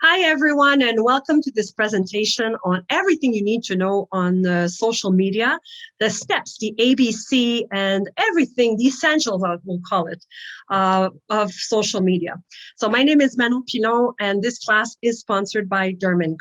Hi, everyone, and welcome to this presentation on everything you need to know on social media, the steps, the ABC, and everything, the essentials, we'll call it, of social media. So my name is Manon Pilon, and this class is sponsored by Derme.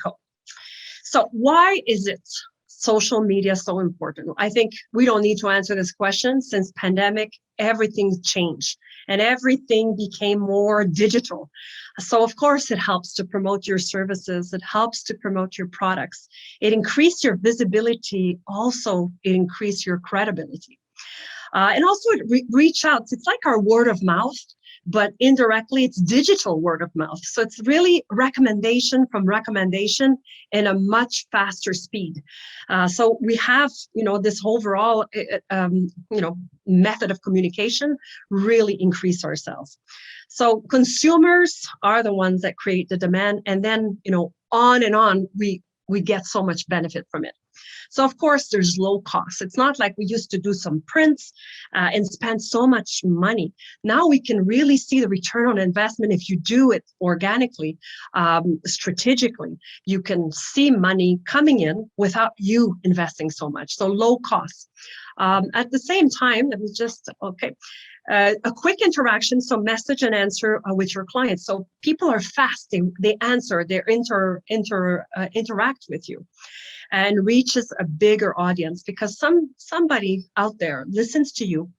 So why is it social media so important? I think we don't need to answer this question. Since pandemic, everything's changed and everything became more digital. So of course it helps to promote your services. It helps to promote your products. It increases your visibility. Also, it increases your credibility. And also it reach out. It's like our word of mouth, but indirectly it's digital word of mouth. So it's really recommendation from recommendation in a much faster speed. So we have, this overall, method of communication really increase our sales. So consumers are the ones that create the demand, and then, on and on, we get so much benefit from it. So of course, there's low cost. It's not like we used to do some prints and spend so much money. Now we can really see the return on investment if you do it organically, strategically. You can see money coming in without you investing so much. So low cost. At the same time, let me just, a quick interaction, so message and answer with your clients. So people are fast, they answer, they interact with you, and reaches a bigger audience because somebody out there listens to you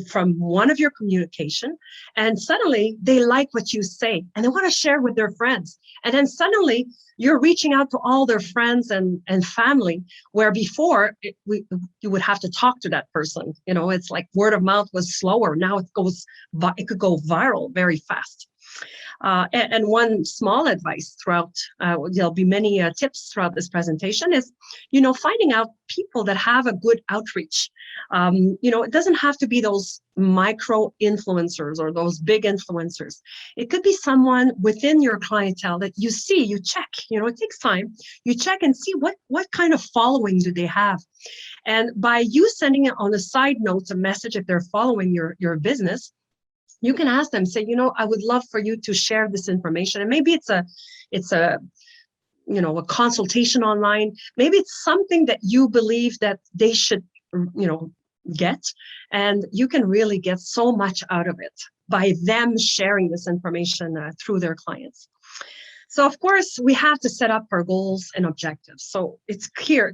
from one of your communication, and suddenly they like what you say and they want to share with their friends. And then suddenly you're reaching out to all their friends and family, where before you would have to talk to that person. It's like word of mouth was slower. Now it could go viral very fast. And one small advice throughout, there'll be many tips throughout this presentation is, finding out people that have a good outreach. It doesn't have to be those micro influencers or those big influencers. It could be someone within your clientele that you see, you check, it takes time. You check and see what kind of following do they have. And by you sending it on the side notes, a message, if they're following your business, you can ask them, say, I would love for you to share this information. And maybe it's a consultation online. Maybe it's something that you believe that they should, get. And you can really get so much out of it by them sharing this information through their clients. So of course, we have to set up our goals and objectives. So it's key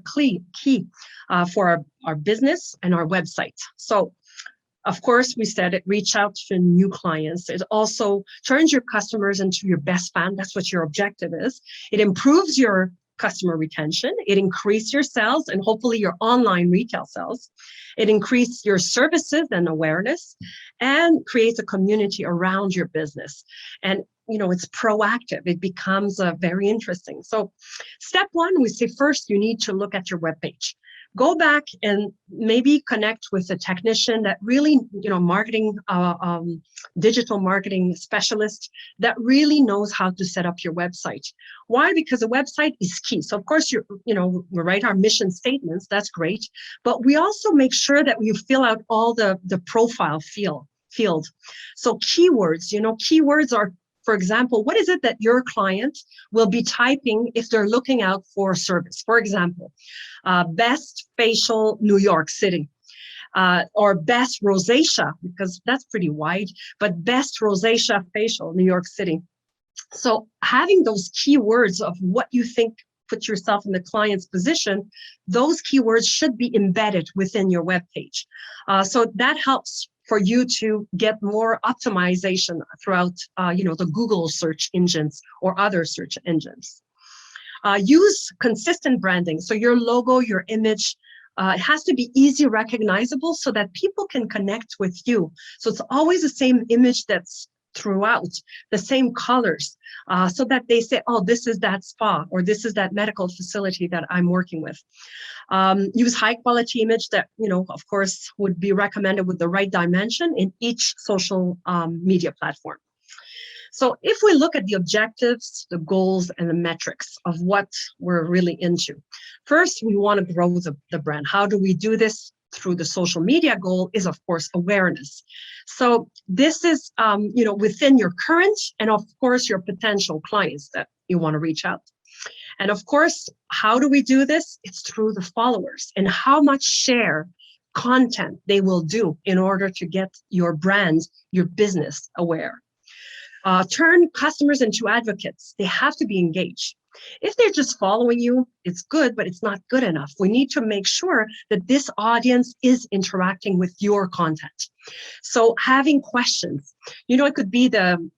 for our business and our website. So of course, we said it, reach out to new clients. It also turns your customers into your best fan. That's what your objective is. It improves your customer retention. It increases your sales and hopefully your online retail sales. It increases your services and awareness and creates a community around your business. And it's proactive. It becomes very interesting. So step one, we say first, you need to look at your webpage. Go back and maybe connect with a technician that really, marketing, digital marketing specialist that really knows how to set up your website. Why? Because a website is key. So of course, we write our mission statements. That's great. But we also make sure that you fill out all the profile field. So keywords, keywords are, for example, what is it that your client will be typing if they're looking out for service? For example, best facial New York City, or best rosacea, because that's pretty wide, but best rosacea facial New York City. So having those keywords of what you think put yourself in the client's position, those keywords should be embedded within your web page. So that helps for you to get more optimization throughout, the Google search engines or other search engines. Use consistent branding. So your logo, your image, it has to be easy recognizable so that people can connect with you. So it's always the same image that's throughout, the same colors, so that they say, oh, this is that spa, or this is that medical facility that I'm working with. Use high quality image that, of course, would be recommended with the right dimension in each social media platform. So if we look at the objectives, the goals, and the metrics of what we're really into, first, we want to grow the brand. How do we do this? through the social media goal is, of course, awareness. So this is, within your current and, of course, your potential clients that you want to reach out. And of course, how do we do this? It's through the followers and how much share content they will do in order to get your brand, your business aware. Turn customers into advocates. They have to be engaged. If they're just following you, it's good, but it's not good enough. We need to make sure that this audience is interacting with your content. So having questions, it could be the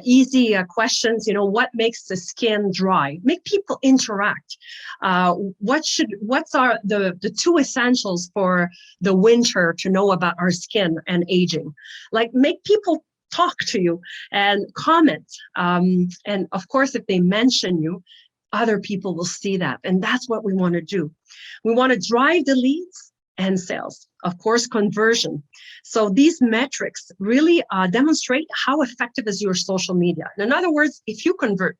easy questions, what makes the skin dry? Make people interact. What's the two essentials for the winter to know about our skin and aging? Like, make people talk to you and comment. And of course, if they mention you, other people will see that. And that's what we want to do. We want to drive the leads and sales, of course, conversion. So these metrics really demonstrate how effective is your social media. In other words, if you convert,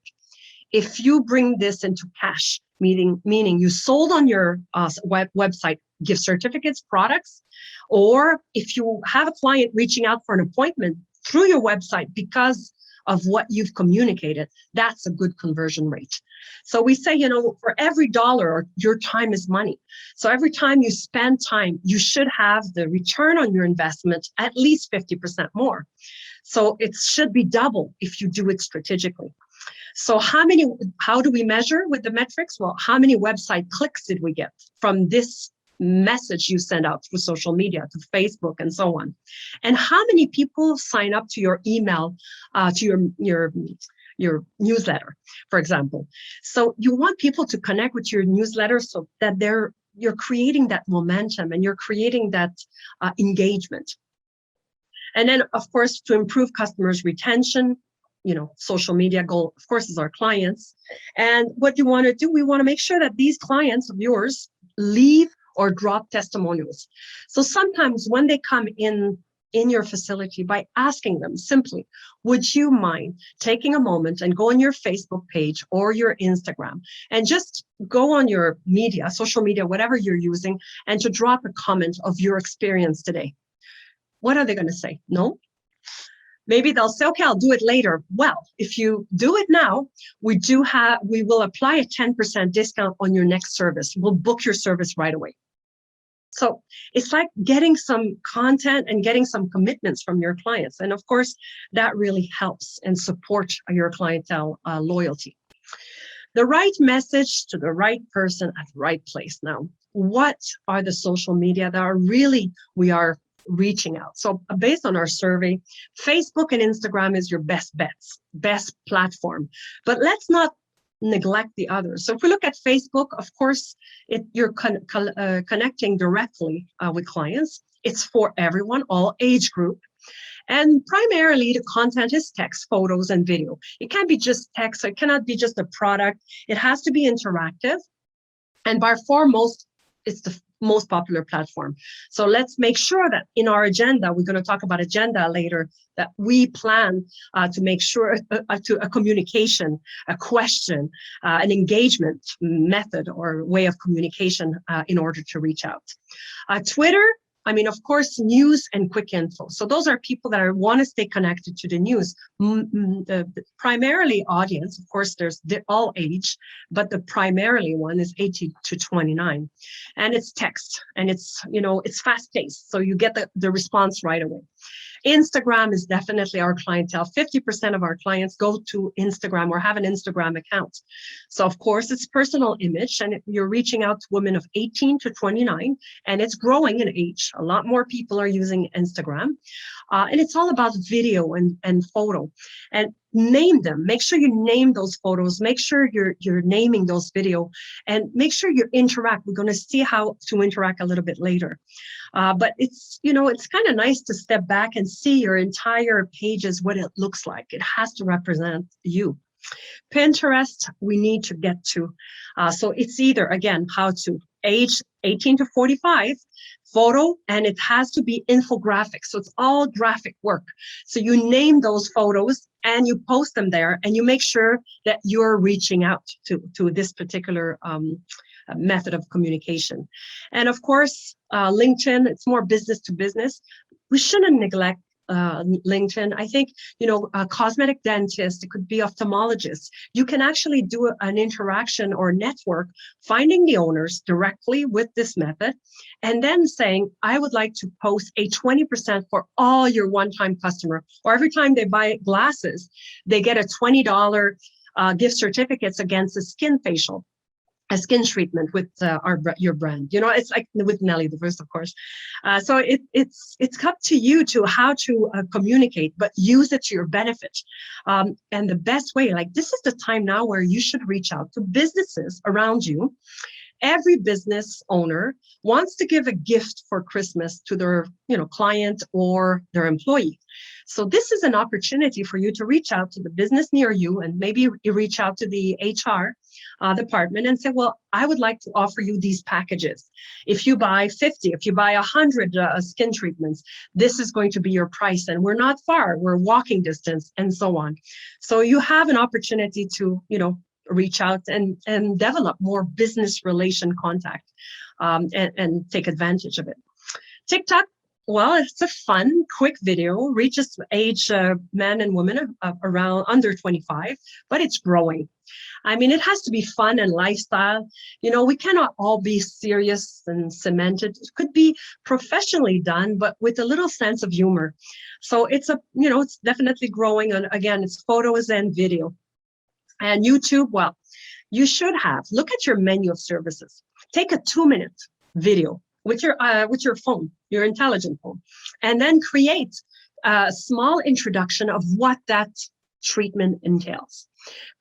if you bring this into cash, meaning you sold on your website gift certificates, products, or if you have a client reaching out for an appointment through your website because of what you've communicated, that's a good conversion rate. So we say, for every dollar, your time is money. So every time you spend time, you should have the return on your investment at least 50% more. So it should be double if you do it strategically. So how do we measure with the metrics? Well, how many website clicks did we get from this message you send out through social media, to Facebook and so on? And how many people sign up to your email, to your newsletter, for example? So you want people to connect with your newsletter so that you're creating that momentum and you're creating that engagement. And then, of course, to improve customers' retention, social media goal, of course, is our clients. And what you want to do, we want to make sure that these clients of yours leave or drop testimonials. So sometimes when they come in your facility, by asking them simply, would you mind taking a moment and go on your Facebook page or your Instagram and just go on your media, social media, whatever you're using, and to drop a comment of your experience today? What are they going to say? No? Maybe they'll say, okay, I'll do it later. Well, if you do it now, we will apply a 10% discount on your next service. We'll book your service right away. So it's like getting some content and getting some commitments from your clients. And of course, that really helps and supports your clientele loyalty. The right message to the right person at the right place. Now, what are the social media that we are reaching out? So based on our survey, Facebook and Instagram is your best bets, best platform. But let's not neglect the others. So if we look at Facebook, of course, you're connecting directly with clients. It's for everyone, all age group. And primarily the content is text, photos, and video. It can't be just text. So it cannot be just a product. It has to be interactive. And by far it's the most popular platform. So let's make sure that in our agenda, we're going to talk about agenda later, that we plan to make sure to a communication, a question, an engagement method or way of communication in order to reach out. Twitter, of course, news and quick info. So those are people that want to stay connected to the news. The primarily audience, of course, there's all age, but the primarily one is 18 to 29. And it's text and it's fast paced. So you get the response right away. Instagram is definitely our clientele. 50% of our clients go to Instagram or have an Instagram account. So of course it's personal image, and you're reaching out to women of 18 to 29, and it's growing in age. A lot more people are using Instagram. And it's all about video and photo. And name them. Make sure you name those photos. Make sure you're naming those video, and make sure you interact. We're going to see how to interact a little bit later. But it's kind of nice to step back and see your entire pages, what it looks like. It has to represent you. Pinterest, we need to get to. So it's either, again, how to age 18 to 45, photo, and it has to be infographic. So it's all graphic work. So you name those photos and you post them there, and you make sure that you're reaching out to this particular method of communication. And of course, LinkedIn, it's more business to business. We shouldn't neglect LinkedIn. I think, a cosmetic dentist, it could be ophthalmologist. You can actually do an interaction or network, finding the owners directly with this method, and then saying, I would like to post a 20% for all your one-time customer, or every time they buy glasses, they get a $20 gift certificates against a skin facial, a skin treatment with your brand. It's like with Nelly the First, of course. So it's up to you to how to communicate, but use it to your benefit. And the best way, like this is the time now where you should reach out to businesses around you. Every business owner wants to give a gift for Christmas to their, client or their employee. So this is an opportunity for you to reach out to the business near you, and maybe you reach out to the HR department and say, well, I would like to offer you these packages. If you buy 50, if you buy 100 skin treatments, this is going to be your price. And we're not far, we're walking distance, and so on. So you have an opportunity to, reach out and develop more business relation contact and take advantage of it. TikTok, well, it's a fun, quick video, reaches age men and women around under 25, but it's growing. I mean, it has to be fun and lifestyle. We cannot all be serious and cemented. It could be professionally done, but with a little sense of humor. So it's it's definitely growing. And again, it's photos and video. And YouTube, well, you should look at your menu of services. Take a 2-minute video with your phone, your intelligent phone, and then create a small introduction of what that treatment entails.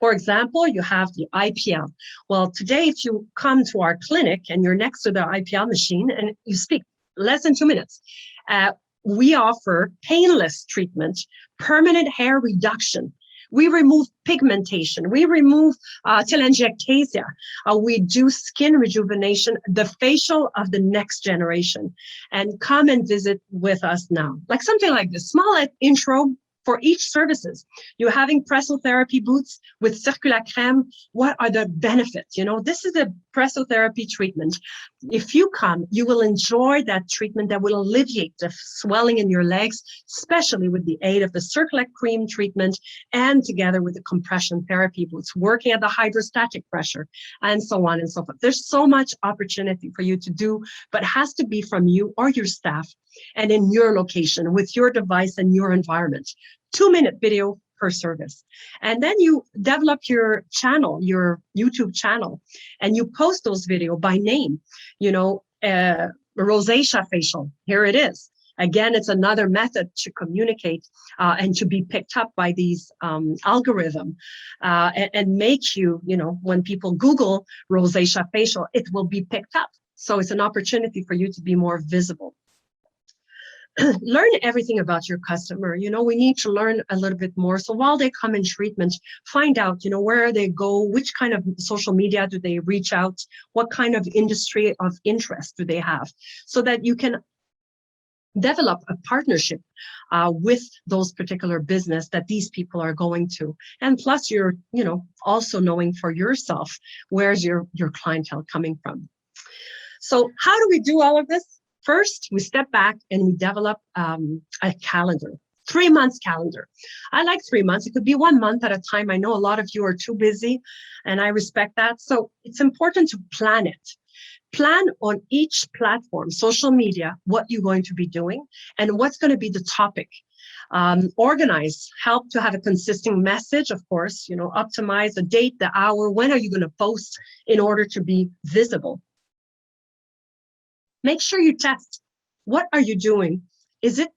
For example, you have the IPL. Well, today, if you come to our clinic and you're next to the IPL machine and you speak less than 2 minutes, we offer painless treatment, permanent hair reduction. We remove pigmentation. We remove telangiectasia. We do skin rejuvenation, the facial of the next generation. And come and visit with us now. Like something like this, small intro for each services. You're having pressotherapy booths with Circulacrème. What are the benefits? This is a pressotherapy treatment. If you come, you will enjoy that treatment that will alleviate the swelling in your legs, especially with the aid of the Circulac cream treatment and together with the compression therapy booths, working at the hydrostatic pressure and so on and so forth. There's so much opportunity for you to do, but it has to be from you or your staff and in your location with your device and your environment. 2-minute video per service. And then you develop your channel, your YouTube channel, and you post those videos by name. Rosacea facial, here it is. Again, it's another method to communicate and to be picked up by these algorithm and make you, when people Google rosacea facial, it will be picked up. So it's an opportunity for you to be more visible. Learn everything about your customer. We need to learn a little bit more. So while they come in treatment, find out, where they go, which kind of social media do they reach out, what kind of industry of interest do they have, so that you can develop a partnership with those particular business that these people are going to. And plus you're, also knowing for yourself, where's your clientele coming from. So how do we do all of this? First, we step back and we develop a calendar, 3 months calendar. I like 3 months. It could be 1 month at a time. I know a lot of you are too busy, and I respect that. So it's important to plan it. Plan on each platform, social media, what you're going to be doing and what's going to be the topic. Organize, help to have a consistent message, of course, optimize the date, the hour, when are you going to post in order to be visible. Make sure you test. What are you doing? Is it,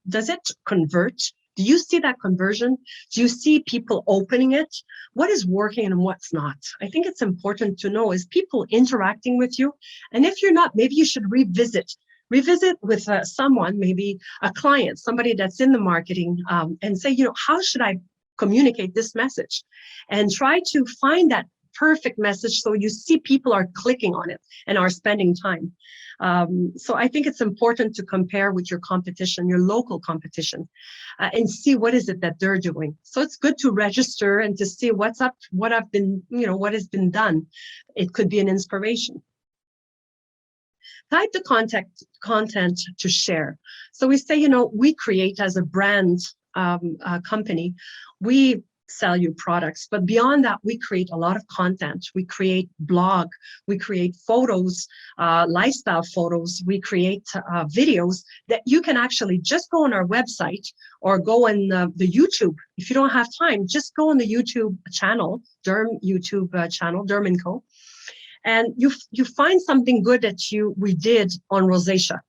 does it convert? Do you see that conversion? Do you see people opening it? What is working and what's not? I think it's important to know, is people interacting with you? And if you're not, maybe you should revisit with someone, maybe a client, somebody that's in the marketing, and say, how should I communicate this message? And try to find that perfect message. So you see people are clicking on it and are spending time. So I think it's important to compare with your competition, your local competition, and see what is it that they're doing. So it's good to register and to see what's up, what has been done. It could be an inspiration. Type the content to share. So we say, we create as a brand company, we sell you products, but beyond that, we create a lot of content. We create blog, we create photos, lifestyle photos, we create videos that you can actually just go on our website or go on the YouTube. If you don't have time, just go on the YouTube channel, YouTube channel, Derme & Co. And you find something good that we did on rosacea.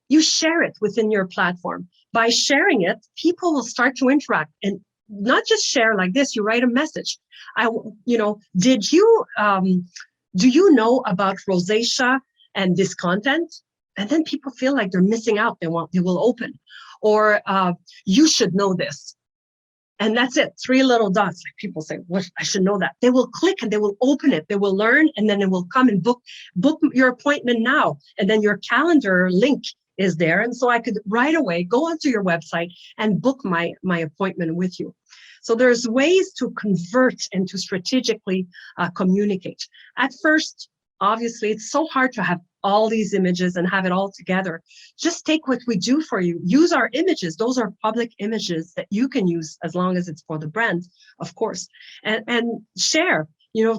You share it within your platform. By sharing it, people will start to interact, and not just share like this. You write a message. Did you do you know about rosacea and this content? And then people feel like they're missing out. They will open, or you should know this. And that's it. 3 little dots. Like people say, "What? I should know that." They will click and they will open it. They will learn, and then they will come and book your appointment now. And then your calendar link is there. And so I could right away go onto your website and book my appointment with you. So there's ways to convert and to strategically communicate. At first, obviously, it's so hard to have all these images and have it all together. Just take what we do for you. Use our images. Those are public images that you can use as long as it's for the brand, of course. And share,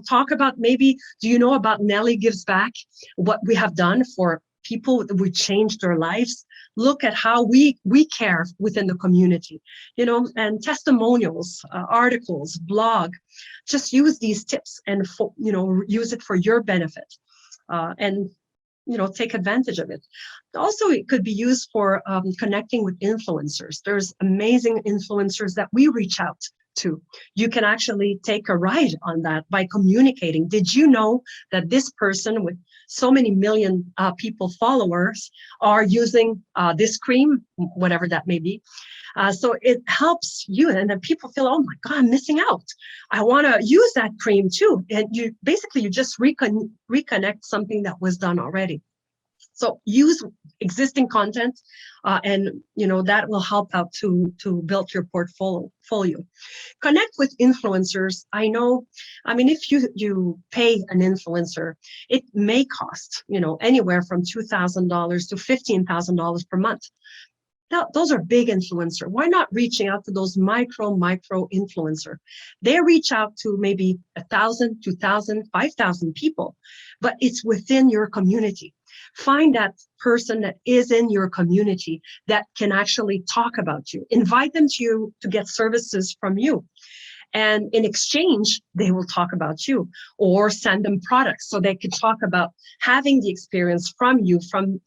talk about, maybe, do you know about Nelly Gives Back? What we have done for people, we changed their lives. Look at how we care within the community, and testimonials, articles, blog. Just use these tips and, use it for your benefit. And take advantage of it. Also, it could be used for connecting with influencers. There's amazing influencers that we reach out to. You can actually take a ride on that by communicating. Did you know that this person with so many million people followers are using this cream, whatever that may be? So it helps you, and then people feel, oh my God, I'm missing out. I want to use that cream too. And you just reconnect something that was done already. So use existing content, and that will help out to build your portfolio. Connect with influencers. If you pay an influencer, it may cost anywhere from $2,000 to $15,000 per month. Now, those are big influencers. Why not reaching out to those micro influencer? They reach out to maybe 1,000, 2,000, 5,000 people, but it's within your community. Find that person that is in your community that can actually talk about you. Invite them to you to get services from you. And in exchange, they will talk about you, or send them products so they could talk about having the experience from you, from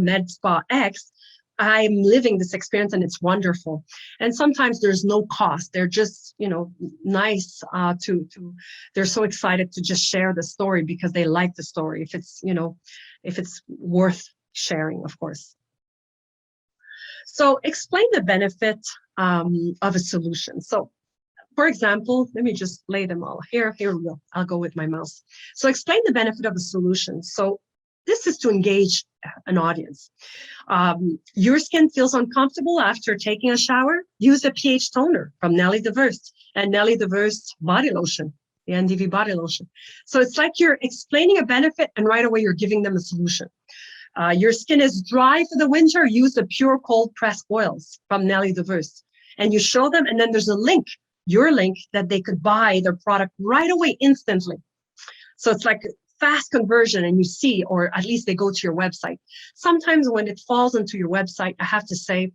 Med Spa X. I'm living this experience and it's wonderful. And sometimes there's no cost. They're just, nice they're so excited to just share the story because they like the story. If it's worth sharing, of course. So explain the benefit of a solution. So for example, let me just lay them all here. Here we go. I'll go with my mouse. So explain the benefit of a solution. So this is to engage an audience. Your skin feels uncomfortable after taking a shower? Use a pH toner from Nelly Diverse and Nelly Diverse body lotion, the NDV body lotion. So it's like you're explaining a benefit and right away you're giving them a solution. Your skin is dry for the winter? Use the pure cold pressed oils from Nelly Diverse. And you show them, and then there's a link, your link, that they could buy their product right away instantly. So it's like fast conversion, and you see, or at least they go to your website. Sometimes when it falls into your website, I have to say,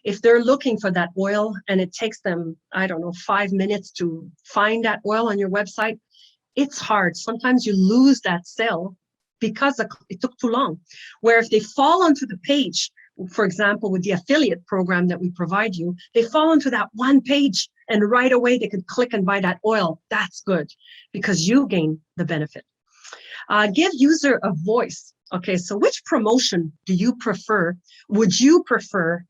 if they're looking for that oil and it takes them, 5 minutes to find that oil on your website, it's hard. Sometimes you lose that sale because it took too long. Where if they fall onto the page, for example, with the affiliate program that we provide you, they fall into that one page and right away they could click and buy that oil. That's good because you gain the benefit. Give user a voice. Okay, so which promotion do you prefer? Would you prefer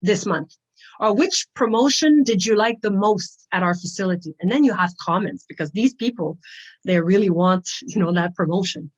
this month? Or which promotion did you like the most at our facility? And then you have comments, because these people, they really want, that promotion.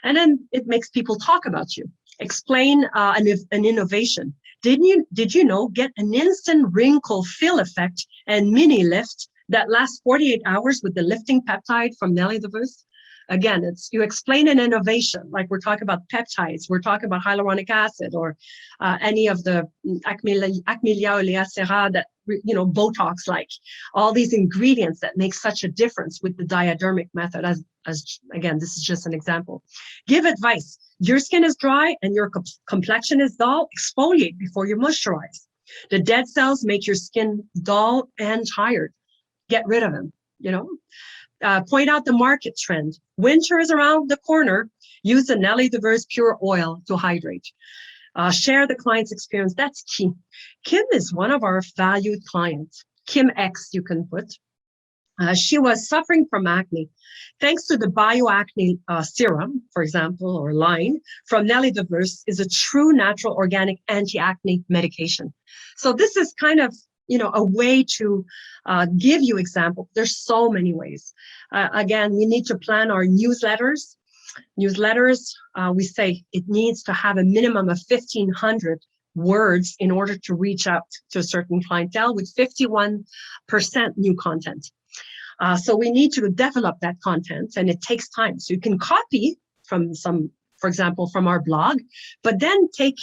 And then it makes people talk about you. Explain an innovation. Did you know, get an instant wrinkle fill effect and mini lift that lasts 48 hours with the lifting peptide from Nelly DeVos? Again, you explain an innovation, like we're talking about peptides, we're talking about hyaluronic acid, or any of the Acmelia oleacera that, Botox, like all these ingredients that make such a difference with the diadermic method. As again, this is just an example. Give advice. Your skin is dry and your complexion is dull. Exfoliate before you moisturize. The dead cells make your skin dull and tired. Get rid of them, Point out the market trend. Winter is around the corner. Use the Nelly DeVos Pure Oil to hydrate. Share the client's experience. That's key. Kim is one of our valued clients. Kim X, you can put. She was suffering from acne. Thanks to the BioAcne serum, for example, or line from Nelly DeVos, is a true natural organic anti-acne medication. So this is kind of a way to give you example. There's so many ways. Again, we need to plan our newsletters. We say it needs to have a minimum of 1,500 words in order to reach out to a certain clientele with 51% new content. So we need to develop that content, and it takes time. So you can copy from for example, from our blog, but then take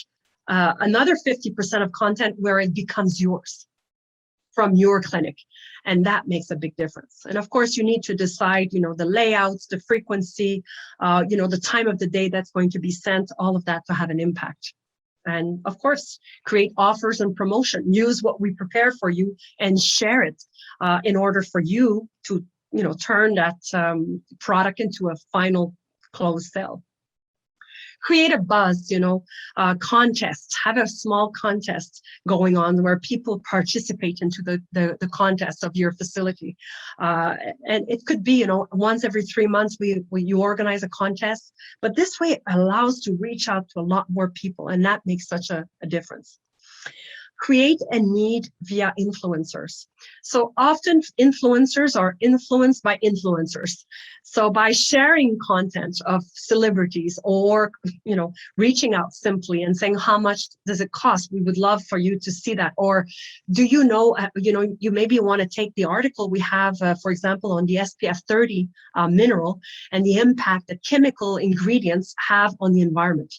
another 50% of content where it becomes yours from your clinic. And that makes a big difference. And of course, you need to decide, the layouts, the frequency, the time of the day that's going to be sent, all of that to have an impact. And of course, create offers and promotion. Use what we prepare for you and share it in order for you to, turn that product into a final closed sale. Create a buzz, contests. Have a small contest going on where people participate into the contest of your facility. And it could be, once every 3 months, you organize a contest, but this way it allows to reach out to a lot more people, and that makes such a difference. Create a need via influencers. So often influencers are influenced by influencers. So by sharing content of celebrities, or, reaching out simply and saying, how much does it cost? We would love for you to see that. Or do you know, you maybe want to take the article we have, for example, on the SPF 30 mineral and the impact that chemical ingredients have on the environment.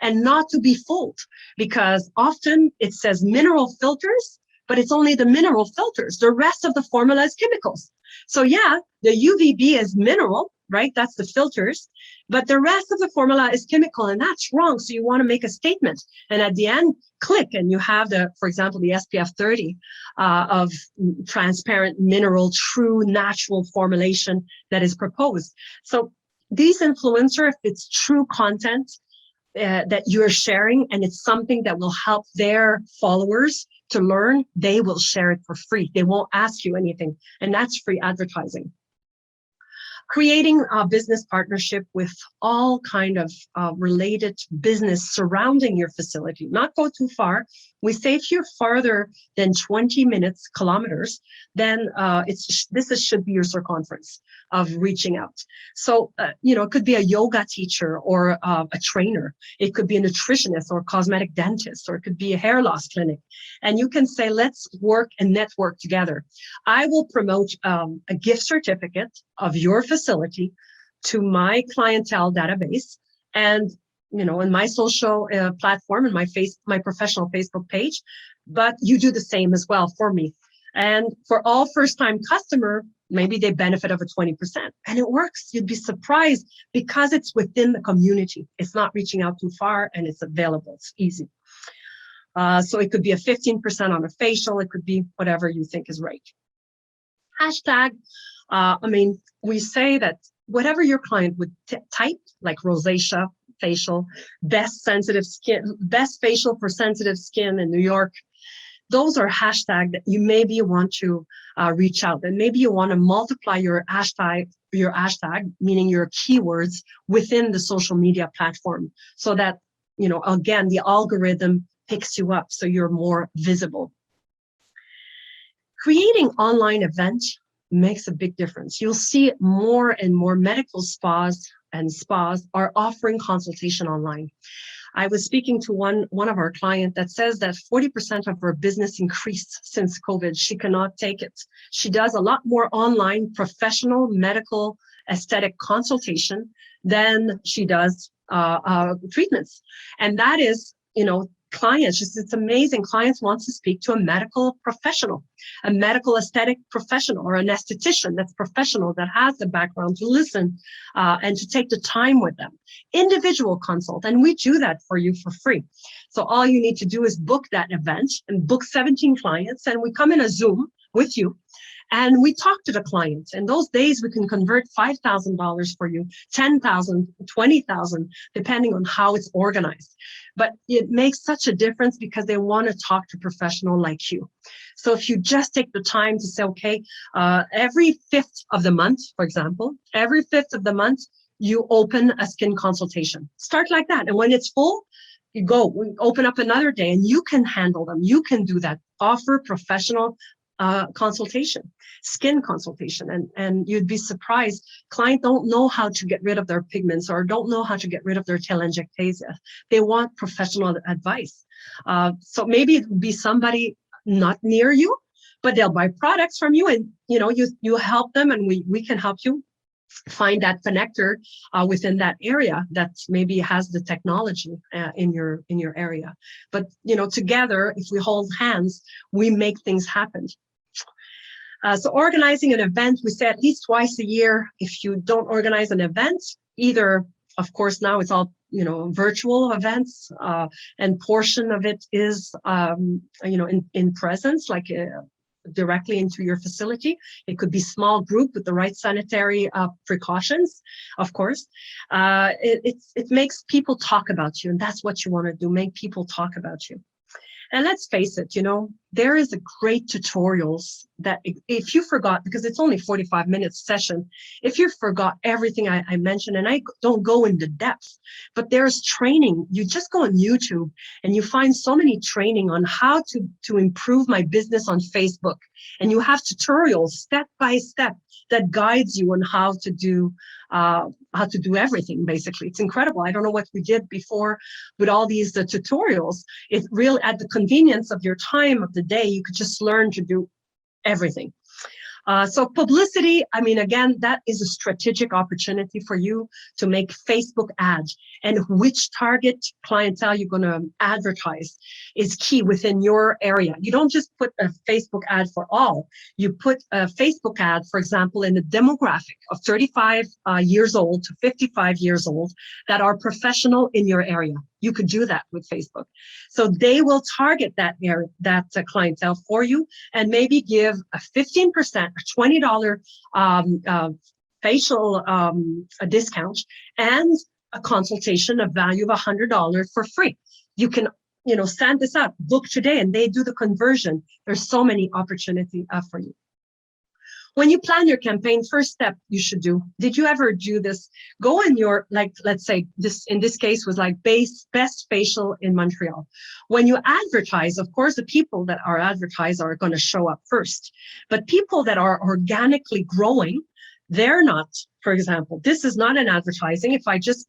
And not to be fooled, because often it says mineral filters, but it's only the mineral filters. The rest of the formula is chemicals. So yeah, the UVB is mineral, right? That's the filters, but the rest of the formula is chemical, and that's wrong. So you want to make a statement, and at the end, click, and you have for example, the SPF 30 of transparent mineral, true natural formulation that is proposed. So these influencers, if it's true content, that you're sharing, and it's something that will help their followers to learn, they will share it for free. They won't ask you anything, and that's free advertising. Creating a business partnership with all kind of related business surrounding your facility. Not go too far. We say if you're farther than 20 kilometers, then this should be your circumference of reaching out. So, it could be a yoga teacher or a trainer. It could be a nutritionist or cosmetic dentist, or it could be a hair loss clinic. And you can say, let's work and network together. I will promote a gift certificate of your facility to my clientele database, and in my social platform and my professional Facebook page, but you do the same as well for me. And for all first-time customer, maybe they benefit of a 20%, and it works. You'd be surprised, because it's within the community. It's not reaching out too far, and it's available. It's easy. So it could be a 15% on a facial. It could be whatever you think is right. Hashtag, we say that whatever your client would type, like rosacea facial, best facial for sensitive skin in New York, those are hashtags that you maybe want to reach out, and maybe you want to multiply your hashtag, meaning your keywords within the social media platform, so that, again, the algorithm picks you up, so you're more visible. Creating online events makes a big difference. You'll see more and more medical spas are offering consultation online. I was speaking to one of our clients that says that 40% of her business increased since COVID. She cannot take it. She does a lot more online professional medical aesthetic consultation than she does treatments. And that is, clients, it's amazing. Clients want to speak to a medical professional, a medical aesthetic professional, or an esthetician that's professional, that has the background to listen and to take the time with them. Individual consult, and we do that for you for free. So all you need to do is book that event and book 17 clients, and we come in a Zoom with you. And we talk to the clients. In those days, we can convert $5,000 for you, $10,000, $20,000, depending on how it's organized. But it makes such a difference because they want to talk to a professional like you. So if you just take the time to say, okay, every 5th of the month, for example, every 5th of the month, you open a skin consultation. Start like that. And when it's full, you go, open up another day, and you can handle them. You can do that. Offer professional consultation, skin consultation, and you'd be surprised. Clients don't know how to get rid of their pigments or don't know how to get rid of their telangiectasia. They want professional advice. So maybe it would be somebody not near you, but they'll buy products from you, and you help them, and we can help you find that connector within that area that maybe has the technology in your area. But together, if we hold hands, we make things happen. So organizing an event, we say at least twice a year. If you don't organize an event, either, of course, now it's all virtual events, and portion of it is in presence, like directly into your facility. It could be small group with the right sanitary precautions, of course. It makes people talk about you, and that's what you want to do, make people talk about you. And let's face it, there is a great tutorials that if you forgot, because it's only 45 minutes session, if you forgot everything I mentioned, and I don't go into depth, but there's training. You just go on YouTube and you find so many training on how to improve my business on Facebook. And you have tutorials step by step that guides you on how to do everything, basically. It's incredible. I don't know what we did before with all these tutorials. It's really at the convenience of your time of the day, you could just learn to do everything. So publicity, again, that is a strategic opportunity for you to make Facebook ads, and which target clientele you're going to advertise is key within your area. You don't just put a Facebook ad for all. You put a Facebook ad, for example, in the demographic of 35 years old to 55 years old that are professional in your area. You could do that with Facebook. So they will target that clientele for you, and maybe give a 15%, a $20 facial a discount, and a consultation of value of $100 for free. You can send this out, book today, and they do the conversion. There's so many opportunities for you. When you plan your campaign, first step you should do, did you ever do this? Go in your, let's say this, in this case was like best facial in Montreal. When you advertise, of course, the people that are advertised are going to show up first, but people that are organically growing, they're not. For example, this is not an advertising. If I just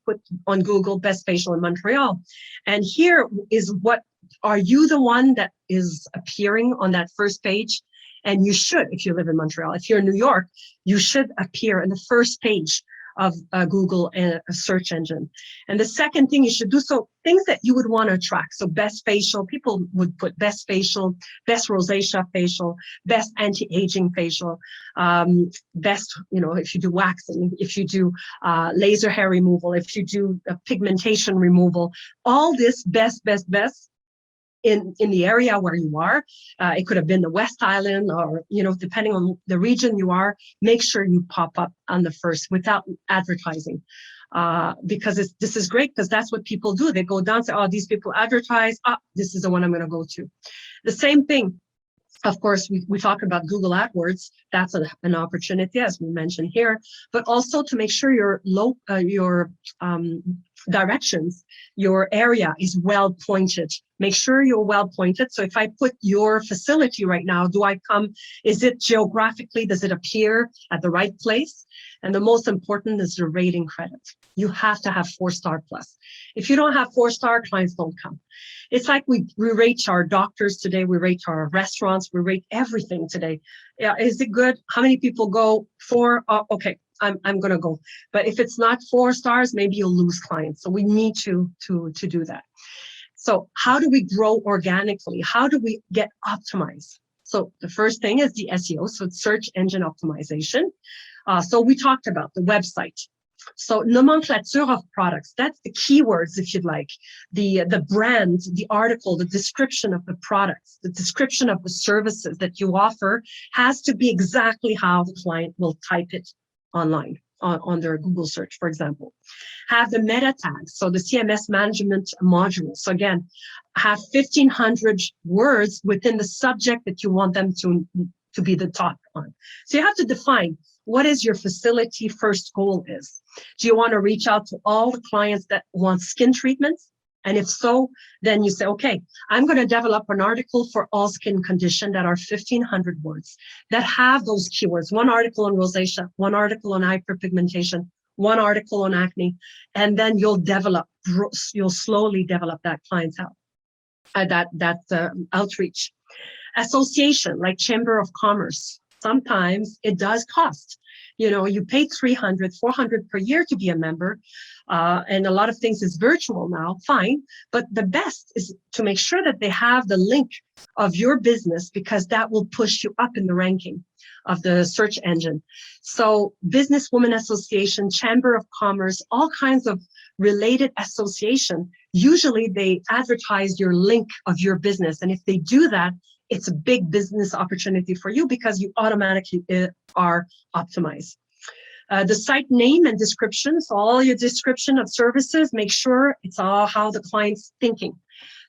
put on Google best facial in Montreal, and here is what, are you the one that is appearing on that first page? And you should, if you live in Montreal. If you're in New York, you should appear in the first page of Google and a search engine. And the second thing you should do, so things that you would want to attract. So best facial, people would put best facial, best rosacea facial, best anti-aging facial, best, if you do waxing, if you do laser hair removal, if you do pigmentation removal, all this best in the area where you are. It could have been the West Island, or, depending on the region you are, make sure you pop up on the first without advertising. Because this is great, because that's what people do. They go down and say, oh, these people advertise. This is the one I'm going to go to. The same thing. Of course, we talk about Google AdWords. That's an opportunity, as we mentioned here, but also to make sure your directions, your area is well pointed. Make sure you're well pointed. So if I put your facility right now, is it geographically, does it appear at the right place? And the most important is the rating credit. You have to have 4-star plus. If you don't have 4-star, clients don't come. It's like we rate our doctors today, we rate our restaurants, we rate everything today. Yeah, is it good? How many people go? 4? Okay, I'm gonna go. But if it's not 4 stars, maybe you'll lose clients. So we need to do that. So how do we grow organically? How do we get optimized? So the first thing is the SEO, so it's search engine optimization. So we talked about the website. So nomenclature of products, that's the keywords, if you'd like, the brand, the article, the description of the products, the description of the services that you offer has to be exactly how the client will type it online on their Google search, for example. Have the meta tags, so the CMS management module. So again, have 1,500 words within the subject that you want them to be the top on. So you have to define what is your facility first goal is. Do you want to reach out to all the clients that want skin treatments? And if so, then you say, okay, I'm going to develop an article for all skin condition that are 1,500 words that have those keywords. One article on rosacea, one article on hyperpigmentation, one article on acne, and then you'll slowly develop that clientele, outreach. Association, like Chamber of Commerce, sometimes it does cost. You pay 300, 400 per year to be a member, and a lot of things is virtual now, fine. But the best is to make sure that they have the link of your business, because that will push you up in the ranking of the search engine. So Businesswoman Association, Chamber of Commerce, all kinds of related association, usually they advertise your link of your business. And if they do that, it's a big business opportunity for you because you automatically are optimized. The site name and description, so all your description of services, make sure it's all how the client's thinking.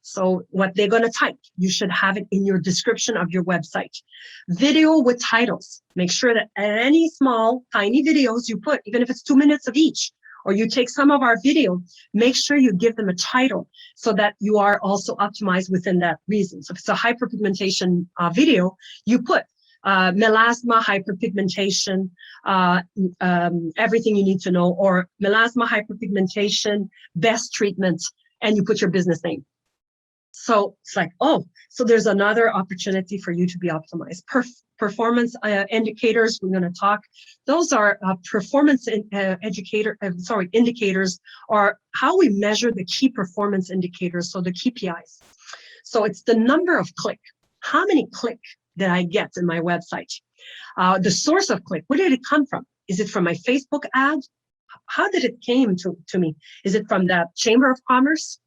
So what they're going to type, you should have it in your description of your website. Video with titles. Make sure that any small, tiny videos you put, even if it's 2 minutes of each, or you take some of our video, make sure you give them a title so that you are also optimized within that reason. So if it's a hyperpigmentation video, you put melasma, hyperpigmentation, everything you need to know, or melasma, hyperpigmentation, best treatment, and you put your business name. So it's like, so there's another opportunity for you to be optimized. Performance indicators, we're going to talk. Those are performance indicators, or how we measure the key performance indicators, so the KPIs. So it's the number of click. How many click did I get in my website? The source of click, where did it come from? Is it from my Facebook ad? How did it came to me? Is it from the Chamber of Commerce?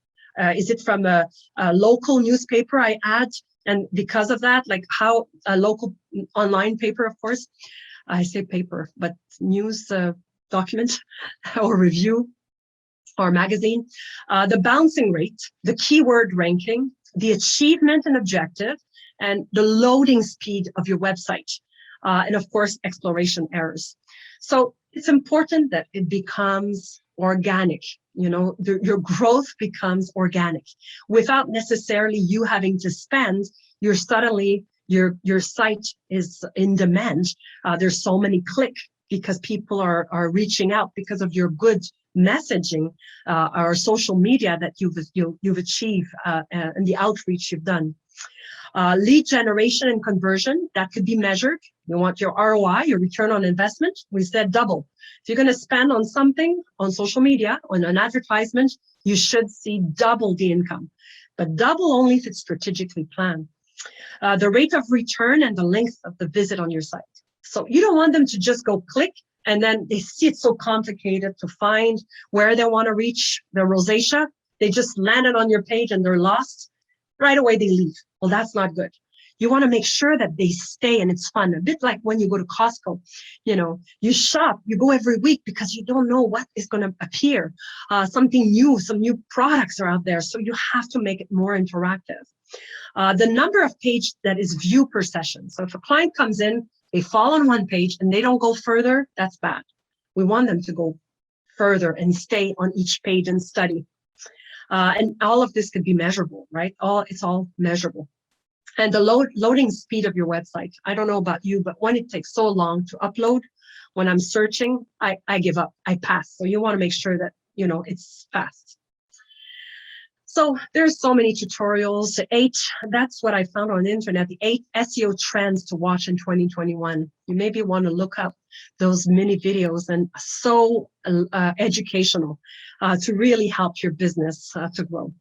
Is it from a local newspaper I add? And because of that, like how a local online paper, of course, I say paper, but news document or review or magazine, the bouncing rate, the keyword ranking, the achievement and objective, and the loading speed of your website. And of course, exploration errors. So it's important that it becomes organic. Your growth becomes organic without necessarily you having to spend. Suddenly your site is in demand. There's so many clicks because people are reaching out because of your good messaging or social media that you've achieved and the outreach you've done. Lead generation and conversion, that could be measured. You want your ROI, your return on investment. We said double. If you're going to spend on something on social media, on an advertisement, you should see double the income, but double only if it's strategically planned. The rate of return and the length of the visit on your site. So you don't want them to just go click and then they see it's so complicated to find where they want to reach their rosacea. They just landed on your page and they're lost. Right away they leave. Well, that's not good. You want to make sure that they stay and it's fun. A bit like when you go to Costco, you shop, you go every week because you don't know what is going to appear. Something new, some new products are out there. So you have to make it more interactive. The number of page that is view per session. So if a client comes in, they fall on one page and they don't go further, that's bad. We want them to go further and stay on each page and study. And all of this could be measurable, right? It's all measurable. And the loading speed of your website. I don't know about you, but when it takes so long to upload, when I'm searching, I give up, I pass. So you want to make sure that, it's fast. So there's so many tutorials. That's what I found on the internet, the 8 SEO trends to watch in 2021. You maybe want to look up those mini videos, and so educational to really help your business to grow.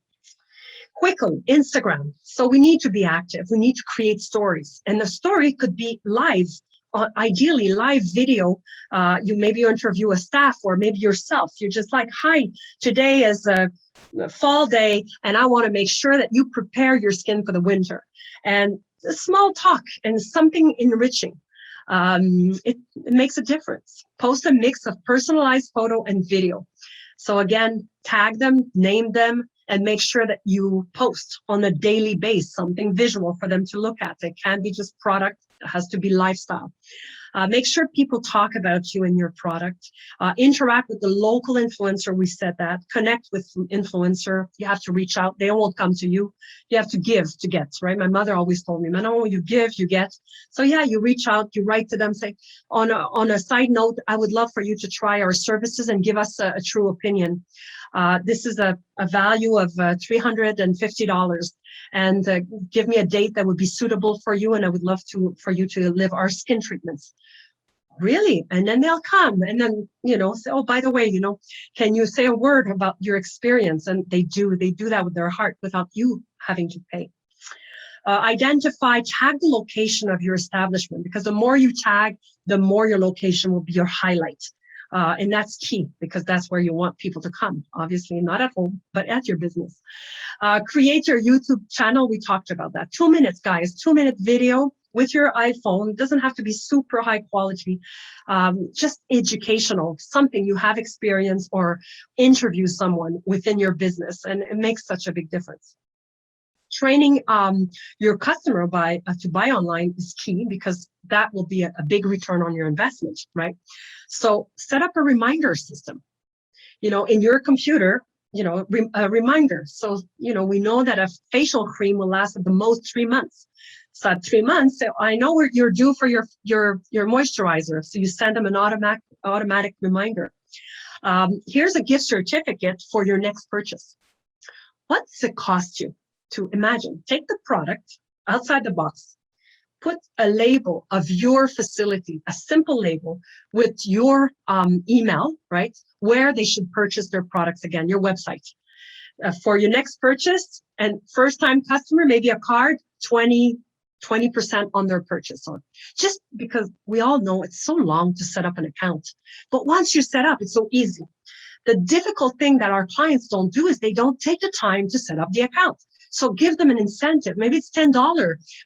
Quickly, Instagram. So we need to be active. We need to create stories. And the story could be live, ideally live video. You interview a staff or maybe yourself. You're just like, hi, today is a fall day, and I want to make sure that you prepare your skin for the winter. And a small talk and something enriching. It makes a difference. Post a mix of personalized photo and video. So again, tag them, name them, and make sure that you post on a daily basis, something visual for them to look at. It can't be just product, it has to be lifestyle. Make sure people talk about you and your product. Interact with the local influencer, we said that. Connect with the influencer. You have to reach out. They won't come to you. You have to give to get, right? My mother always told me, Manon, you give, you get. So yeah, you reach out, you write to them, say, on a side note, I would love for you to try our services and give us a true opinion. This is a value of $350, and give me a date that would be suitable for you, and I would love for you to live our skin treatments. Really? And then they'll come and then, say, oh, by the way, can you say a word about your experience? And they do that with their heart without you having to pay. Tag the location of your establishment, because the more you tag, the more your location will be your highlight. And that's key, because that's where you want people to come. Obviously, not at home, but at your business. Create your YouTube channel. We talked about that. 2 minutes, guys. 2-minute video with your iPhone. It doesn't have to be super high quality. Just educational, something you have experience, or interview someone within your business. And it makes such a big difference. Training your customer to buy online is key, because that will be a big return on your investment, right? So set up a reminder system, in your computer, a reminder. So, we know that a facial cream will last at the most 3 months. So at 3 months, so I know where you're due for your moisturizer. So you send them an automatic reminder. Here's a gift certificate for your next purchase. What does it cost you to imagine? Take the product outside the box, put a label of your facility, a simple label with your email, right, where they should purchase their products, again, your website. For your next purchase, and first-time customer, maybe a card, 20% on their purchase. Just because we all know it's so long to set up an account. But once you set up, it's so easy. The difficult thing that our clients don't do is they don't take the time to set up the account. So give them an incentive. Maybe it's $10,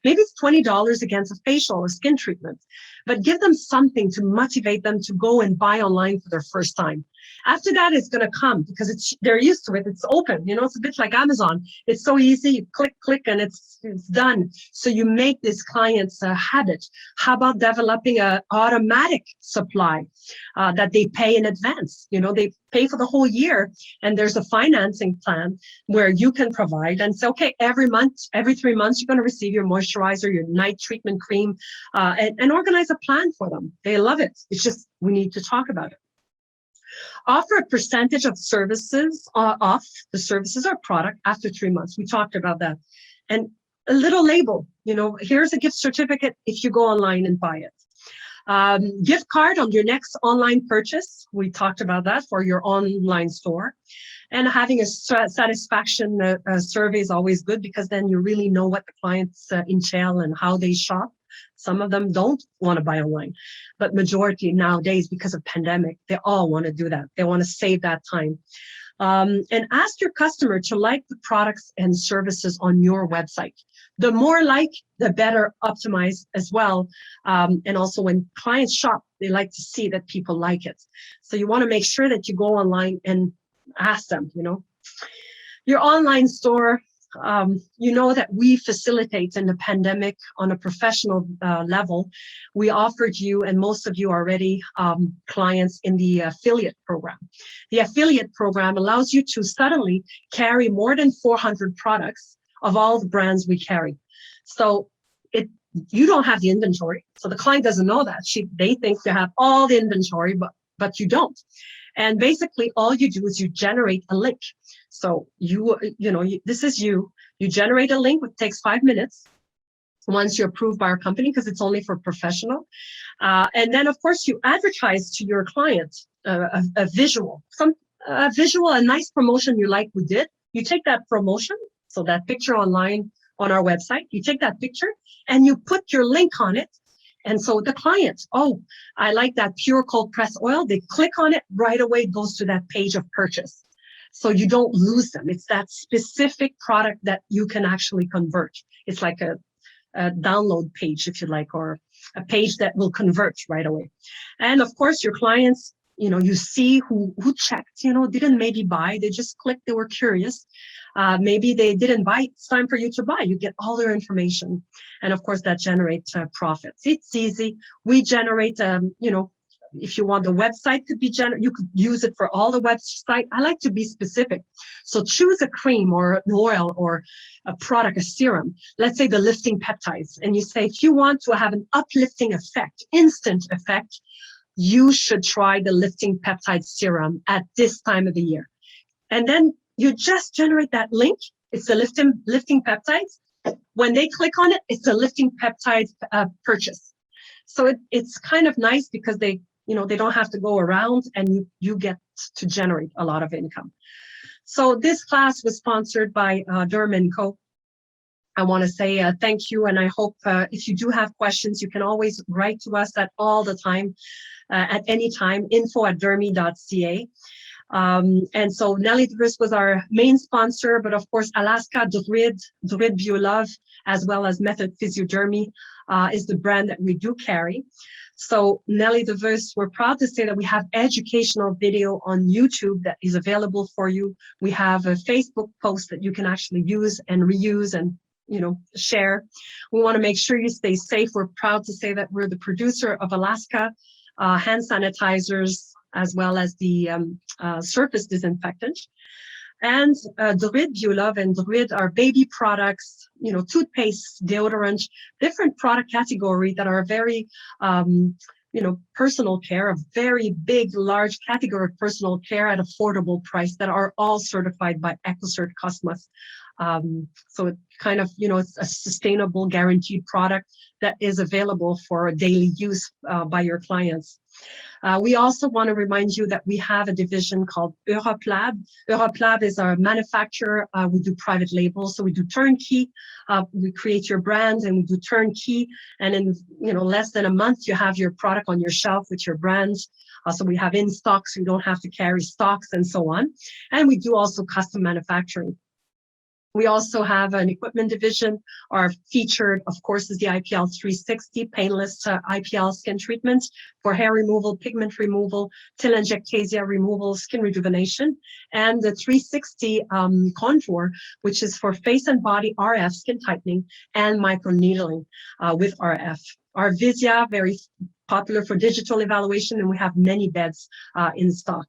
maybe it's $20 against a facial or skin treatment, but give them something to motivate them to go and buy online for their first time. After that, it's going to come, because they're used to it. It's open, it's a bit like Amazon. It's so easy. You click, and it's done. So you make this client's a habit. How about developing an automatic supply that they pay in advance? They pay for the whole year, and there's a financing plan where you can provide and say, okay, every 3 months, you're going to receive your moisturizer, your night treatment cream, and organize a plan for them. They love it. It's just, we need to talk about it. Offer a percentage of services off the services or product after 3 months. We talked about that. And a little label, here's a gift certificate if you go online and buy it. Gift card on your next online purchase. We talked about that for your online store. And having a satisfaction survey is always good, because then you really know what the clients entail and how they shop. Some of them don't want to buy online, but majority nowadays, because of pandemic, they all want to do that. They want to save that time. And ask your customer to like the products and services on your website. The more like, the better optimized as well. And also when clients shop, they like to see that people like it. So you want to make sure that you go online and ask them, your online store. you know that we facilitate in the pandemic on a professional level. We offered you, and most of you are already clients in the affiliate program. The affiliate program allows you to suddenly carry more than 400 products of all the brands we carry. So you don't have the inventory. So the client doesn't know that. They think you have all the inventory, but you don't. And basically all you do is you generate a link. So this is you generate a link, which takes 5 minutes once you're approved by our company, because it's only for professional. And then of course you advertise to your client a visual, a nice promotion you like we did. You take that promotion, so that picture online on our website, you take that picture and you put your link on it. And so the client, I like that pure cold press oil. They click on it right away, it goes to that page of purchase. So you don't lose them. It's that specific product that you can actually convert. It's like a download page, if you like, or a page that will convert right away. And of course, your clients, you see who checked, didn't maybe buy, they just clicked, they were curious. Maybe they didn't buy, it's time for you to buy. You get all their information. And of course, that generates profits. It's easy. We generate, if you want the website to be you could use it for all the website. I like to be specific. So choose a cream or an oil or a product, a serum. Let's say the lifting peptides. And you say, if you want to have an uplifting effect, instant effect, you should try the lifting peptide serum at this time of the year. And then you just generate that link. It's the lifting peptides. When they click on it, it's a lifting peptides purchase. So it's kind of nice because they don't have to go around, and you get to generate a lot of income. So this class was sponsored by Derme & Co. I want to say thank you, and I hope if you do have questions, you can always write to us at all the time, at any time, info@derme.ca. And so Nelly DeVries was our main sponsor, but of course, Alaska, Druid BioLove, as well as Method Physiodermy is the brand that we do carry. So Nelly DeVries, we're proud to say that we have educational video on YouTube that is available for you. We have a Facebook post that you can actually use and reuse and share. We want to make sure you stay safe. We're proud to say that we're the producer of Alaska hand sanitizers, as well as the surface disinfectant. And Druid BioLove and Druid are baby products, toothpaste, deodorant, different product category that are very, personal care, a very big, large category of personal care at affordable price that are all certified by EcoCert Cosmos. So it kind of, it's a sustainable, guaranteed product that is available for daily use by your clients. We also want to remind you that we have a division called Europe Lab. Europe Lab is our manufacturer. We do private labels, so we do turnkey. We create your brand and we do turnkey. And in less than a month, you have your product on your shelf with your brands. So we have in stock, so you don't have to carry stocks and so on. And we do also custom manufacturing. We also have an equipment division. Our featured, of course, is the IPL 360 painless IPL skin treatment for hair removal, pigment removal, telangiectasia removal, skin rejuvenation, and the 360 contour, which is for face and body RF skin tightening and microneedling with RF. Our Visia, very popular for digital evaluation, and we have many beds in stock.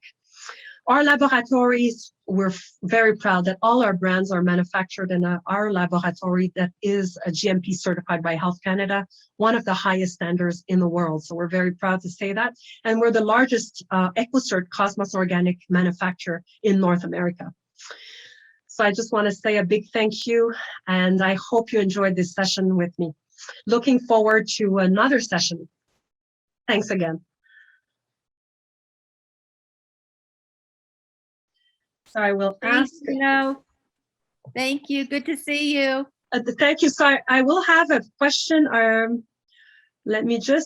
Our laboratories, we're very proud that all our brands are manufactured in our laboratory that is a GMP certified by Health Canada, one of the highest standards in the world. So we're very proud to say that. And we're the largest EcoCert Cosmos organic manufacturer in North America. So I just want to say a big thank you, and I hope you enjoyed this session with me. Looking forward to another session. Thanks again. So I will ask. Thank you. Good to see you. Thank you. So I will have a question. Let me just